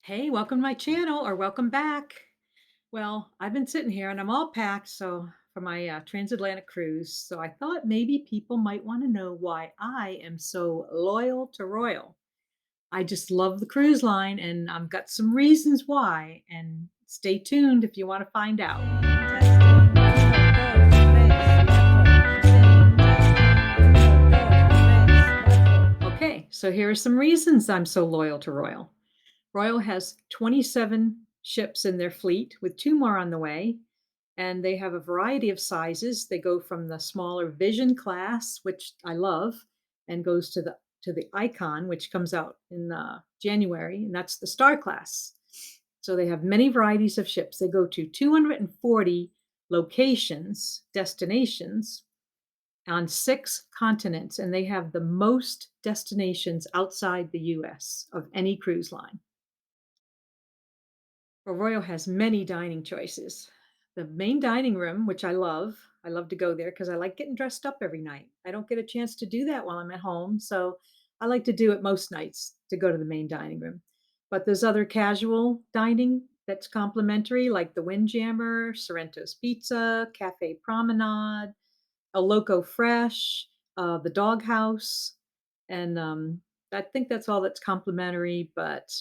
Hey, welcome to my channel or welcome back. Well, I've been sitting here and I'm all packed for my transatlantic cruise. So I thought maybe people might want to know why I am so loyal to Royal. I just love the cruise line and I've got some reasons why. And stay tuned if you want to find out. Testing, go, space. Okay, so here are some reasons I'm so loyal to Royal. Royal has 27 ships in their fleet, with two more on the way, and they have a variety of sizes. They go from the smaller Vision class, which I love, and goes to the Icon, which comes out in January, and that's the Star class. So they have many varieties of ships. They go to 240 locations, destinations on 6 continents, and they have the most destinations outside the US of any cruise line. Well, Royal has many dining choices. The main dining room, which I love to go there because I like getting dressed up every night. I don't get a chance to do that while I'm at home, so I like to do it most nights to go to the main dining room. But there's other casual dining that's complimentary, like the Windjammer, Sorrento's Pizza, Cafe Promenade, El Loco Fresh, the Doghouse, and I think that's all that's complimentary. But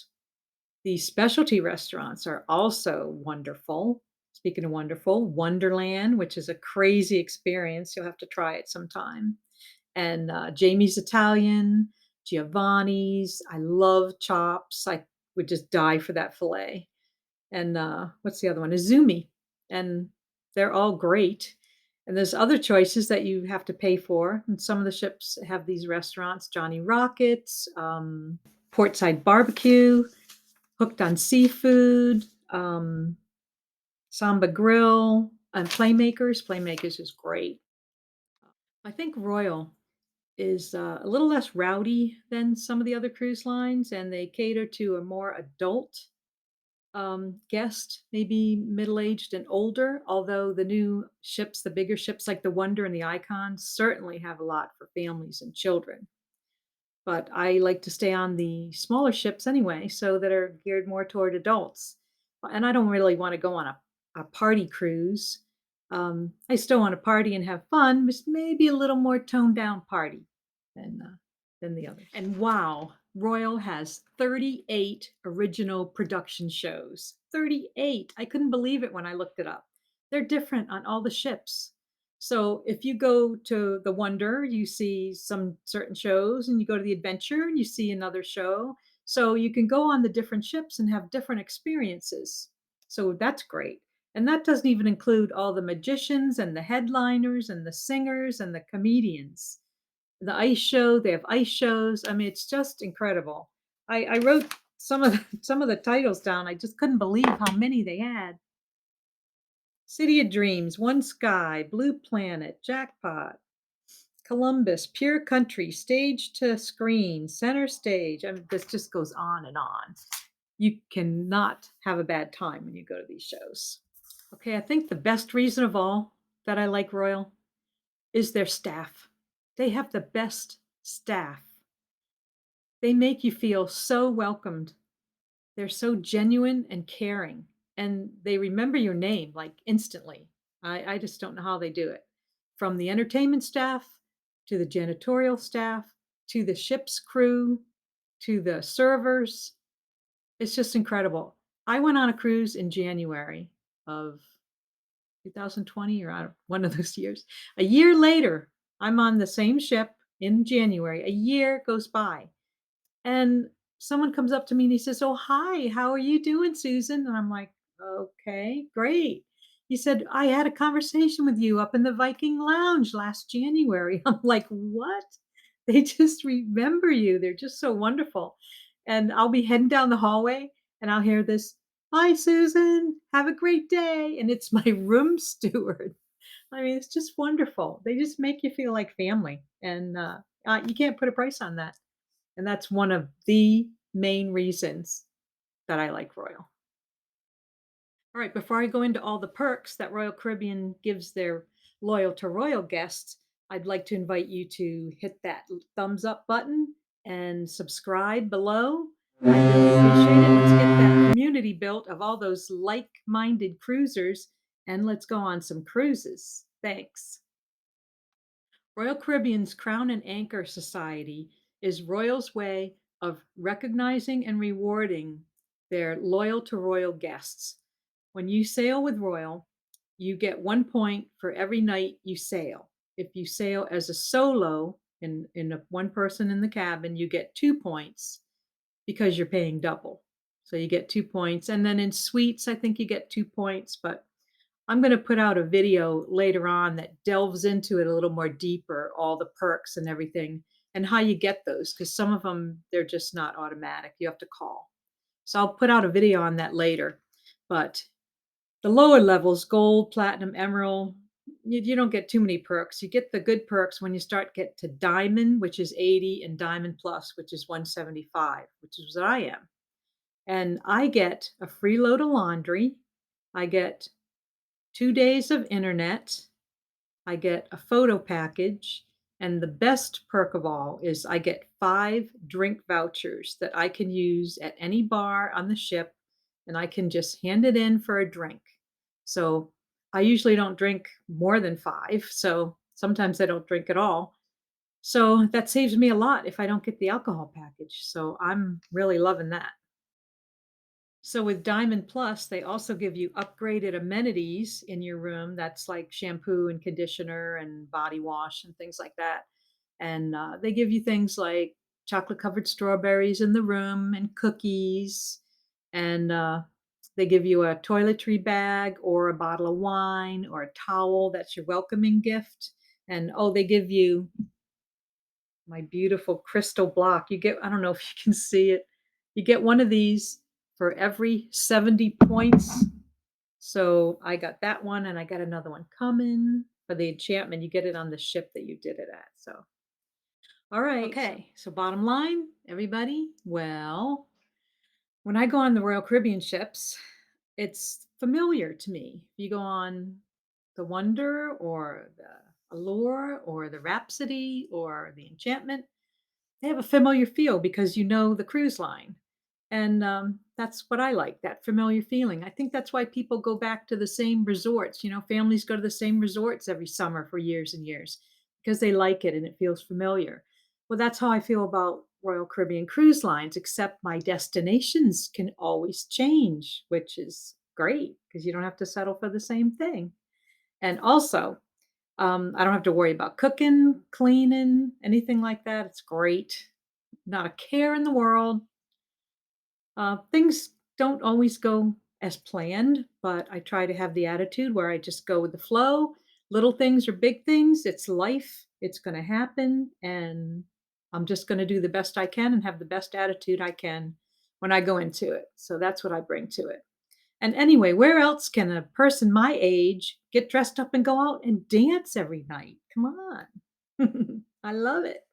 the specialty restaurants are also wonderful. Speaking of wonderful, Wonderland, which is a crazy experience. You'll have to try it sometime. And Jamie's Italian, Giovanni's. I love chops. I would just die for that filet. And what's the other one? Izumi. And they're all great. And there's other choices that you have to pay for. And some of the ships have these restaurants, Johnny Rockets, Portside Barbecue, Hooked on Seafood, Samba Grill, and Playmakers. Playmakers is great. I think Royal is a little less rowdy than some of the other cruise lines, and they cater to a more adult guest, maybe middle-aged and older. Although the new ships, the bigger ships like the Wonder and the Icon, certainly have a lot for families and children. But I like to stay on the smaller ships anyway, so that are geared more toward adults. And I don't really want to go on a party cruise. I still want to party and have fun, but maybe a little more toned down party than uh, than the others. And wow, Royal has 38 original production shows. 38. I couldn't believe it when I looked it up. They're different on all the ships. So if you go to the Wonder, you see some certain shows, and you go to the Adventure and you see another show. So you can go on the different ships and have different experiences. So that's great. And that doesn't even include all the magicians and the headliners and the singers and the comedians. The ice show, they have ice shows. I mean, it's just incredible. I wrote some of the titles down. I just couldn't believe how many they had. City of Dreams, One Sky, Blue Planet, Jackpot, Columbus, Pure Country, Stage to Screen, Center Stage. I mean, this just goes on and on. You cannot have a bad time when you go to these shows. Okay, I think the best reason of all that I like Royal is their staff. They have the best staff. They make you feel so welcomed. They're so genuine and caring, and they remember your name, like, instantly. I just don't know how they do it. From the entertainment staff, to the janitorial staff, to the ship's crew, to the servers. It's just incredible. I went on a cruise in January of 2020, or I don't one of those years. A year later, I'm on the same ship in January. A year goes by. And someone comes up to me and he says, "Oh, hi, how are you doing, Susan?" And I'm like, "Okay, great." He said, "I had a conversation with you up in the Viking Lounge last January." I'm like, "What?" They just remember you. They're just so wonderful. And I'll be heading down the hallway and I'll hear this, "Hi, Susan. Have a great day." And it's my room steward. I mean, it's just wonderful. They just make you feel like family. And you can't put a price on that. And that's one of the main reasons that I like Royal. All right, before I go into all the perks that Royal Caribbean gives their loyal to Royal guests, I'd like to invite you to hit that thumbs up button and subscribe below. I really appreciate it. Let's get that of all those like-minded cruisers, and let's go on some cruises. Thanks. Royal Caribbean's Crown and Anchor Society is Royal's way of recognizing and rewarding their loyal to Royal guests. When you sail with Royal, you get 1 point for every night you sail. If you sail as a solo in a one person in the cabin, you get 2 points because you're paying double. So you get 2 points. And then in suites, I think you get 2 points, but I'm going to put out a video later on that delves into it a little more deeper, all the perks and everything, and how you get those, because some of them, they're just not automatic. You have to call. So I'll put out a video on that later. But the lower levels, gold, platinum, emerald, you don't get too many perks. You get the good perks when you start get to diamond, which is 80, and diamond plus, which is 175, which is what I am. And I get a free load of laundry. I get 2 days of internet. I get a photo package. And the best perk of all is I get 5 drink vouchers that I can use at any bar on the ship, and I can just hand it in for a drink. So I usually don't drink more than 5. So sometimes I don't drink at all. So that saves me a lot if I don't get the alcohol package. So I'm really loving that. So with Diamond Plus, they also give you upgraded amenities in your room. That's like shampoo and conditioner and body wash and things like that. And they give you things like chocolate covered strawberries in the room and cookies. And they give you a toiletry bag or a bottle of wine or a towel. That's your welcoming gift. And oh, they give you my beautiful crystal block. You get, I don't know if you can see it. You get one of these for every 70 points. So I got that one and I got another one coming for the enchantment. You get it on the ship that you did it at. So, all right. Okay. So, bottom line, everybody, well, when I go on the Royal Caribbean ships, it's familiar to me. If you go on the Wonder or the Allure or the Rhapsody or the Enchantment, they have a familiar feel because you know the cruise line. And that's what I like, that familiar feeling. I think that's why people go back to the same resorts. You know, families go to the same resorts every summer for years and years because they like it and it feels familiar. Well, that's how I feel about Royal Caribbean cruise lines, except my destinations can always change, which is great because you don't have to settle for the same thing. And also, I don't have to worry about cooking, cleaning, anything like that. It's great. Not a care in the world. Things don't always go as planned, but I try to have the attitude where I just go with the flow. Little things or big things, it's life. It's going to happen. And I'm just going to do the best I can and have the best attitude I can when I go into it. So that's what I bring to it. And anyway, where else can a person my age get dressed up and go out and dance every night? Come on. I love it.